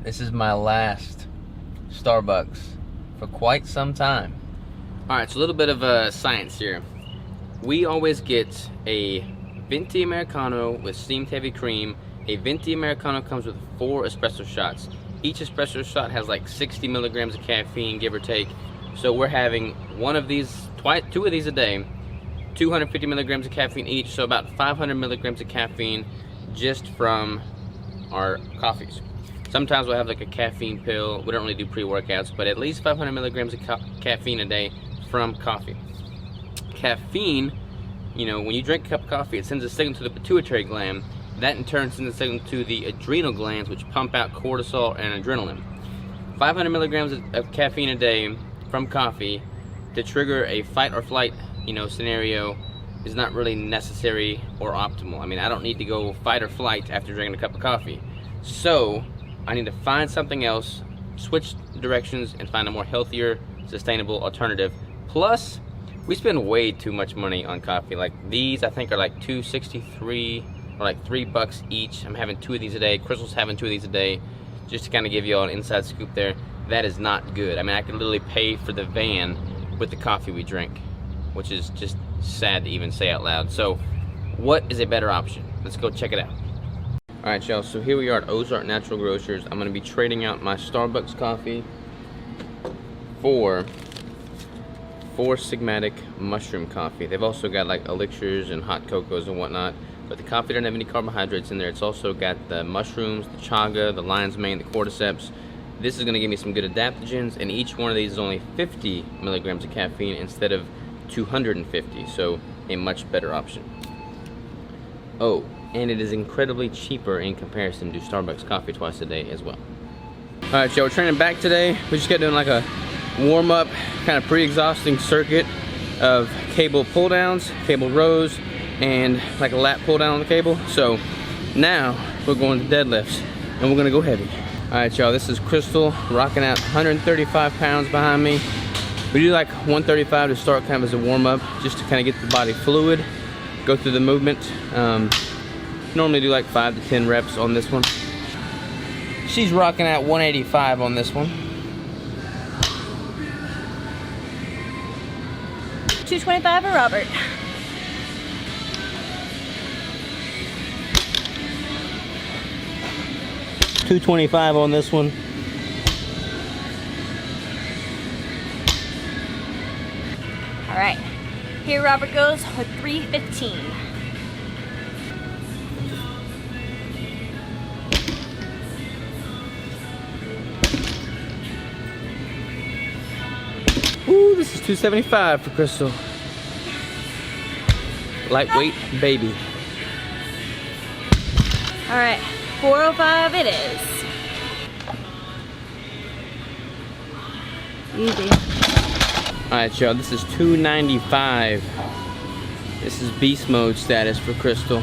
This is my last Starbucks for quite some time. Alright, so a little bit of science here. We always get a venti Americano with steamed heavy cream. A venti Americano comes with 4 espresso shots. Each espresso shot has like 60 milligrams of caffeine, give or take. So we're having one of these, 2 of these a day, 250 milligrams of caffeine each, so about 500 milligrams of caffeine just from our coffees. Sometimes we'll have like a caffeine pill. We don't really do pre-workouts, but at least 500 milligrams of caffeine a day from coffee. Caffeine, you know, when you drink a cup of coffee, it sends a signal to the pituitary gland. That in turn sends a signal to the adrenal glands, which pump out cortisol and adrenaline. 500 milligrams of caffeine a day from coffee to trigger a fight or flight, you know, scenario is not really necessary or optimal. I mean, I don't need to go fight or flight after drinking a cup of coffee. So I need to find something else, switch directions, and find a more healthier, sustainable alternative. Plus, we spend way too much money on coffee. Like these, I think, are like $2.63 or like $3 each. I'm having 2 of these a day. Crystal's having 2 of these a day. Just to kind of give you all an inside scoop there, that is not good. I mean, I could literally pay for the van with the coffee we drink, which is just sad to even say out loud. So, what is a better option? Let's go check it out. Alright, y'all, so here we are at Ozark Natural Grocers. I'm going to be trading out my Starbucks coffee for 4 Sigmatic mushroom coffee. They've also got like elixirs and hot cocos and whatnot, but the coffee doesn't have any carbohydrates in there. It's also got the mushrooms, the chaga, the lion's mane, the cordyceps. This is going to give me some good adaptogens, and each one of these is only 50 milligrams of caffeine instead of 250, so a much better option. Oh, and it is incredibly cheaper in comparison to Starbucks coffee twice a day as well. Alright, y'all, we're training back today. We just got doing like a warm-up, kind of pre-exhausting circuit of cable pull-downs, cable rows, and like a lat pull-down on the cable. So now we're going to deadlifts, and we're gonna go heavy. Alright, y'all, this is Crystal rocking out 135 pounds behind me. We do like 135 to start kind of as a warm-up, just to kind of get the body fluid, go through the movement. Normally do like 5 to 10 reps on this one. She's rocking out 185 on this one. 225 for Robert. $225 on this one. All right, here Robert goes with 315. Ooh, this is 275 for Crystal. Lightweight baby. All right, 405 it is. Easy. Alright, y'all, this is 295. This is beast mode status for Crystal.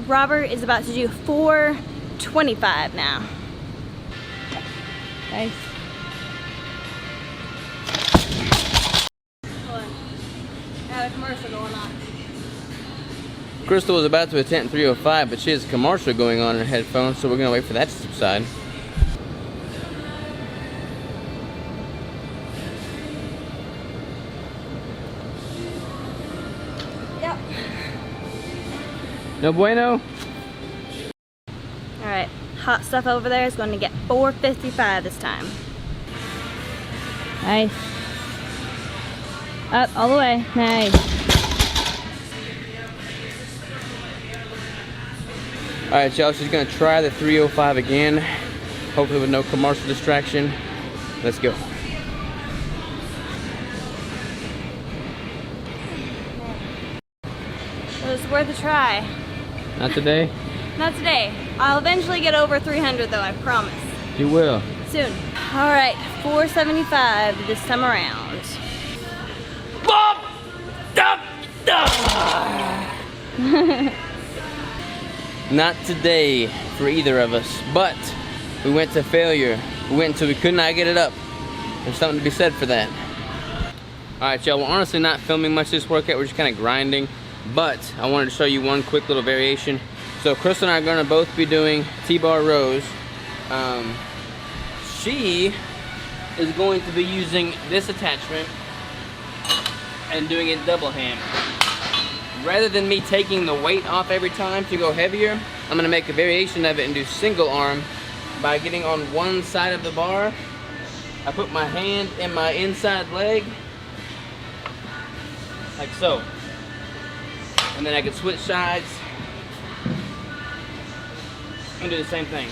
Robert is about to do 425 now. Nice. Got a commercial going on. Crystal was about to attempt 305, but she has a commercial going on in her headphones, so we're gonna wait for that to subside. Yep. No bueno? Alright, hot stuff over there is going to get 455 this time. Nice. Up, all the way. Nice. Alright, y'all, she's gonna try the 305 again. Hopefully with no commercial distraction. Let's go. It was worth a try. Not today? Not today. I'll eventually get over 300 though, I promise. You will. Soon. Alright, 475 this time around. Not today for either of us, but we went to failure We went until we could not get it up. There's something to be said for that. Alright, y'all, we're honestly not filming much this workout. We're just kind of grinding. But I wanted to show you one quick little variation. So Crystal and I are going to both be doing T-bar rows. She is going to be using this attachment and doing it double hand. Rather than me taking the weight off every time to go heavier, I'm gonna make a variation of it and do single arm by getting on one side of the bar. I put my hand in my inside leg, like so. And then I can switch sides and do the same thing.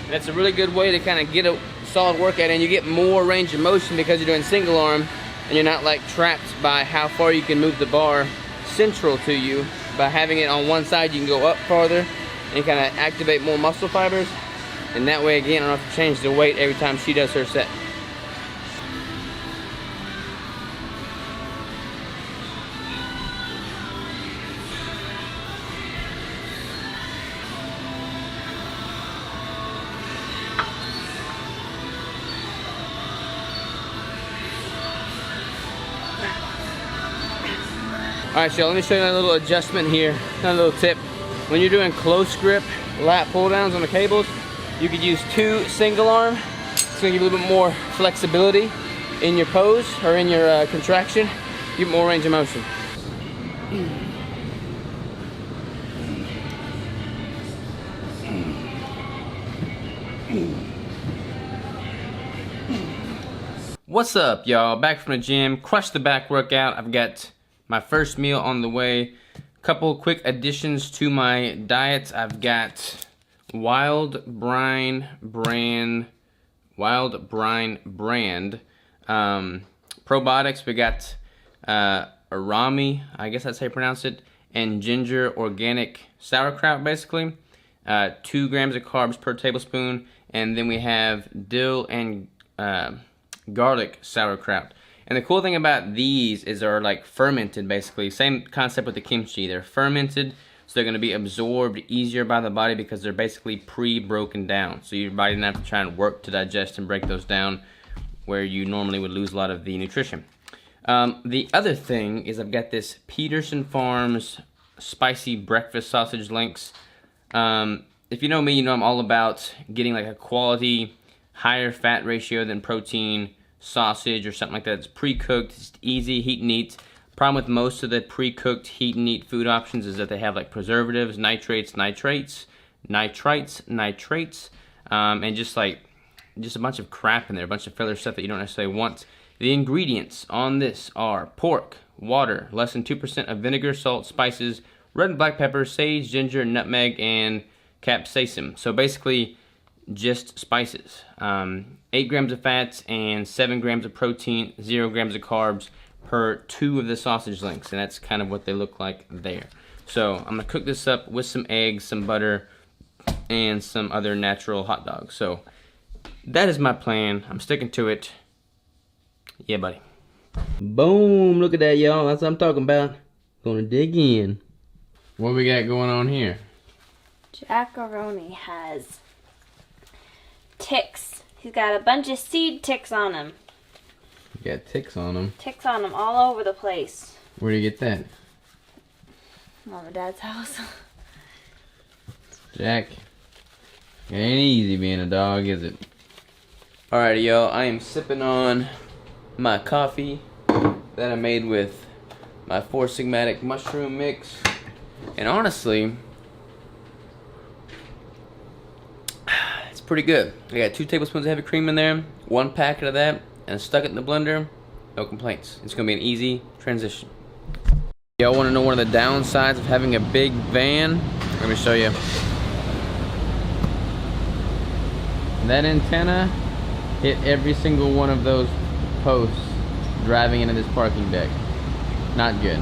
That's a really good way to kind of get a solid workout, and you get more range of motion because you're doing single arm and you're not like trapped by how far you can move the bar central to you. By having it on one side, you can go up farther and kind of activate more muscle fibers. And that way, again, I don't have to change the weight every time she does her set. Alright, so let me show you a little adjustment here, a little tip. When you're doing close grip lat pull downs on the cables, you could use 2 single arm. It's gonna give you a little bit more flexibility in your pose or in your contraction. Give more range of motion. What's up, y'all? Back from the gym, crushed the back workout. I've got my first meal on the way. Couple quick additions to my diet. I've got Wild Brine brand probiotics. We got Arami, I guess that's how you pronounce it, and ginger organic sauerkraut, basically. 2 grams of carbs per tablespoon, and then we have dill and garlic sauerkraut. And the cool thing about these is they're like fermented, basically. Same concept with the kimchi. They're fermented, so they're going to be absorbed easier by the body because they're basically pre-broken down. So your body doesn't have to try and work to digest and break those down where you normally would lose a lot of the nutrition. The other thing is I've got this Peterson Farms spicy breakfast sausage links. If you know me, you know I'm all about getting like a quality, higher fat ratio than protein sausage or something like that. It's pre-cooked, it's easy, heat and eat. Problem with most of the pre-cooked heat and eat food options is that they have like preservatives, nitrates, and just a bunch of crap in there, a bunch of filler stuff that you don't necessarily want. The ingredients on this are pork, water, less than 2% of vinegar, salt, spices, red and black pepper, sage, ginger, nutmeg, and capsaicin. So basically just spices. 8 grams of fats and 7 grams of protein, 0 grams of carbs per 2 of the sausage links, and that's kind of what they look like there. So I'm gonna cook this up with some eggs, some butter, and some other natural hot dogs. So that is my plan. I'm sticking to it. Yeah, buddy. Boom! Look at that, y'all. That's what I'm talking about. Gonna dig in. What we got going on here? Jackaroni has ticks. He's got a bunch of seed ticks on him. You got ticks on him? Ticks on him all over the place. Where do you get that? Mom and Dad's house. Jack, it ain't easy being a dog, is it? Alrighty, y'all. I am sipping on my coffee that I made with my 4 Sigmatic mushroom mix. And honestly, it's pretty good. I got 2 tablespoons of heavy cream in there, 1 packet of that, and stuck it in the blender. No complaints. It's gonna be an easy transition. Y'all wanna know one of the downsides of having a big van? Let me show you. That antenna hit every single one of those posts driving into this parking deck. Not good.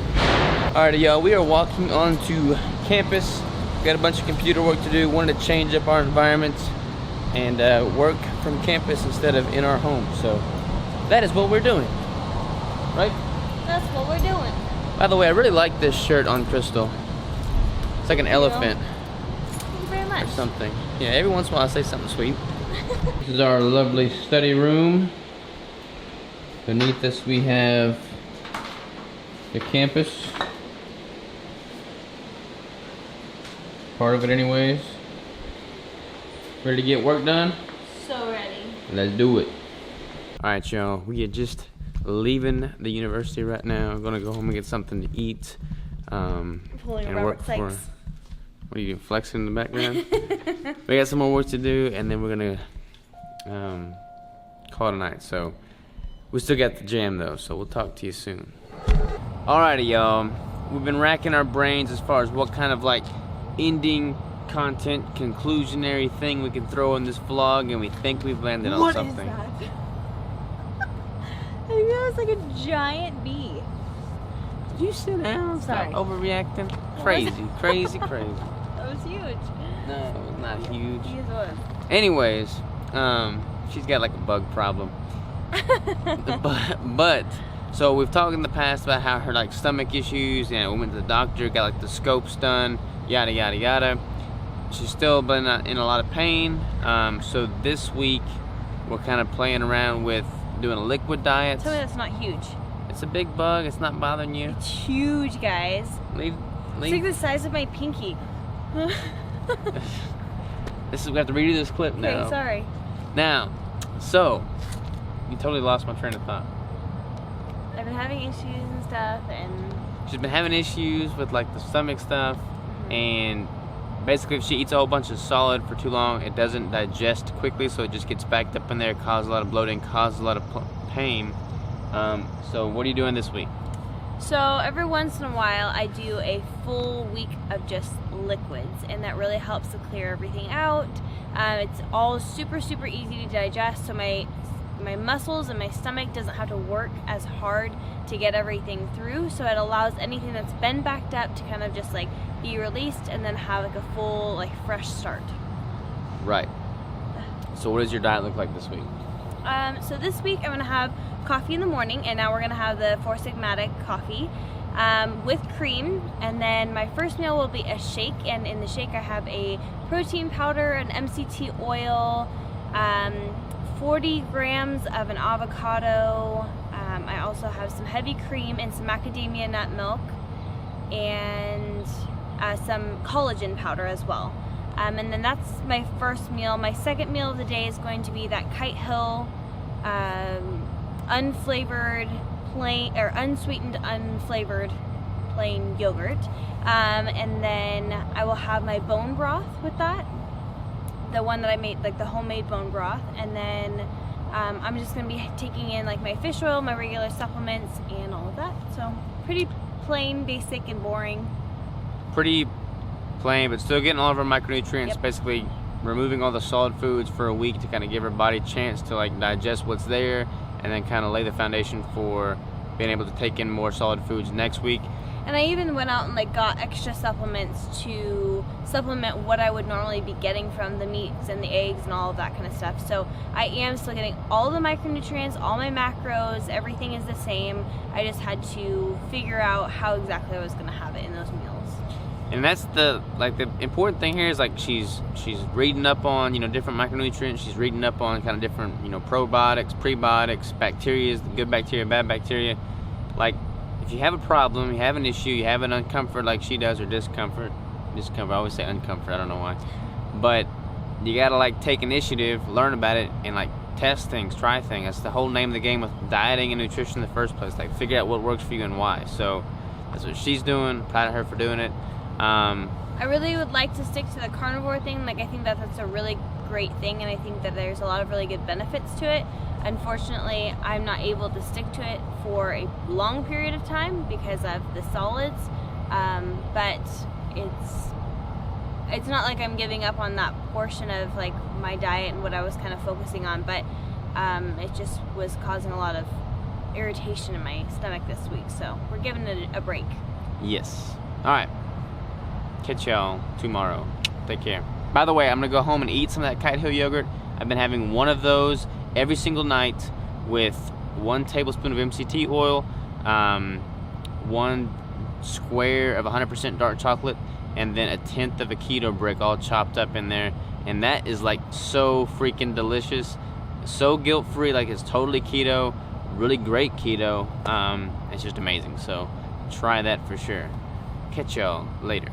Alrighty, y'all, we are walking onto campus. Got a bunch of computer work to do. Wanted to change up our environment and work from campus instead of in our home. So that is what we're doing, right? That's what we're doing. By the way, I really like this shirt on Crystal. It's like an elephant. Thank you very much. Or something. Yeah, every once in a while I say something sweet. This is our lovely study room. Beneath us we have the campus. Part of it anyways. Ready to get work done? So ready. Let's do it. Alright y'all, we are just leaving the university right now. I'm gonna go home and get something to eat. Pulling and Robert work Flex. for... What are you doing, flexing in the background? We got some more work to do, and then we're gonna call it a night. So we still got the jam though, so we'll talk to you soon. Alrighty y'all, we've been racking our brains as far as what kind of like ending content, conclusionary thing we can throw in this vlog, and we think we've landed on something. What is that? I think that was like a giant bee. Did you sit down? Sorry. Stop overreacting. Crazy, crazy, crazy. That was huge. No, it was not huge. Yes, it was. Anyways, she's got like a bug problem. but so we've talked in the past about how her like stomach issues, and we went to the doctor, got like the scopes done, yada yada yada. She's still been in a lot of pain. So this week we're kind of playing around with doing a liquid diet. Tell me that's not huge. It's a big bug. It's not bothering you. It's huge, guys. Leave. It's like the size of my pinky. This is, we have to redo this clip now. Okay, sorry. Now, so you totally lost my train of thought. I've been having issues and stuff, and She's been having issues with like the stomach stuff, and basically if she eats a whole bunch of solid for too long, it doesn't digest quickly, so it just gets backed up in there, causes a lot of bloating, causes a lot of pain. So what are you doing this week? so every once in a while I do a full week of just liquids, and that really helps to clear everything out. It's all super easy to digest, so my muscles and my stomach doesn't have to work as hard to get everything through, so it allows anything that's been backed up to kind of just like be released and then have like a full like fresh start. Right. So what does your diet look like this week? So this week I'm gonna have coffee in the morning, and now we're gonna have the Four Sigmatic coffee with cream, and then my first meal will be a shake, and in the shake I have a protein powder, an MCT oil, 40 grams of an avocado. I also have some heavy cream and some macadamia nut milk, and some collagen powder as well. And then that's my first meal. My second meal of the day is going to be that Kite Hill unflavored plain, or unsweetened unflavored plain yogurt, and then I will have my bone broth with that, the one that I made, like the homemade bone broth, and then I'm just gonna be taking in like my fish oil, my regular supplements, and all of that. So pretty plain, basic, and boring. Pretty plain, but still getting all of her micronutrients. Yep. Basically removing all the solid foods for a week to kind of give her body a chance to like digest what's there, and then kind of lay the foundation for being able to take in more solid foods next week. And I even went out and like got extra supplements to supplement what I would normally be getting from the meats and the eggs and all of that kind of stuff. So I am still getting all the micronutrients, all my macros, everything is the same. I just had to figure out how exactly I was going to have it in those meals. And that's the important thing here is like she's reading up on, you know, different micronutrients. She's reading up on kind of different, you know, probiotics, prebiotics, bacteria, the good bacteria, bad bacteria. Like if you have a problem, you have an issue, you have an uncomfort like she does, or discomfort. I always say uncomfort, I don't know why. But you gotta like take initiative, learn about it, and like test things, try things. That's the whole name of the game with dieting and nutrition in the first place. Like figure out what works for you and why. So that's what she's doing. Proud of her for doing it. I really would like to stick to the carnivore thing. Like I think that that's a really great thing, and I think that there's a lot of really good benefits to it. Unfortunately, I'm not able to stick to it for a long period of time because of the solids, but it's not like I'm giving up on that portion of like my diet and what I was kind of focusing on, but it just was causing a lot of irritation in my stomach this week, so we're giving it a break. Yes. Alright. Catch y'all tomorrow. Take care. By the way, I'm gonna go home and eat some of that Kite Hill yogurt. I've been having one of those every single night with 1 tablespoon of MCT oil, 1 square of 100% dark chocolate, and then 1/10 of a keto brick all chopped up in there. And that is like so freaking delicious, so guilt-free, like it's totally keto, really great keto. It's just amazing. So try that for sure. Catch y'all later.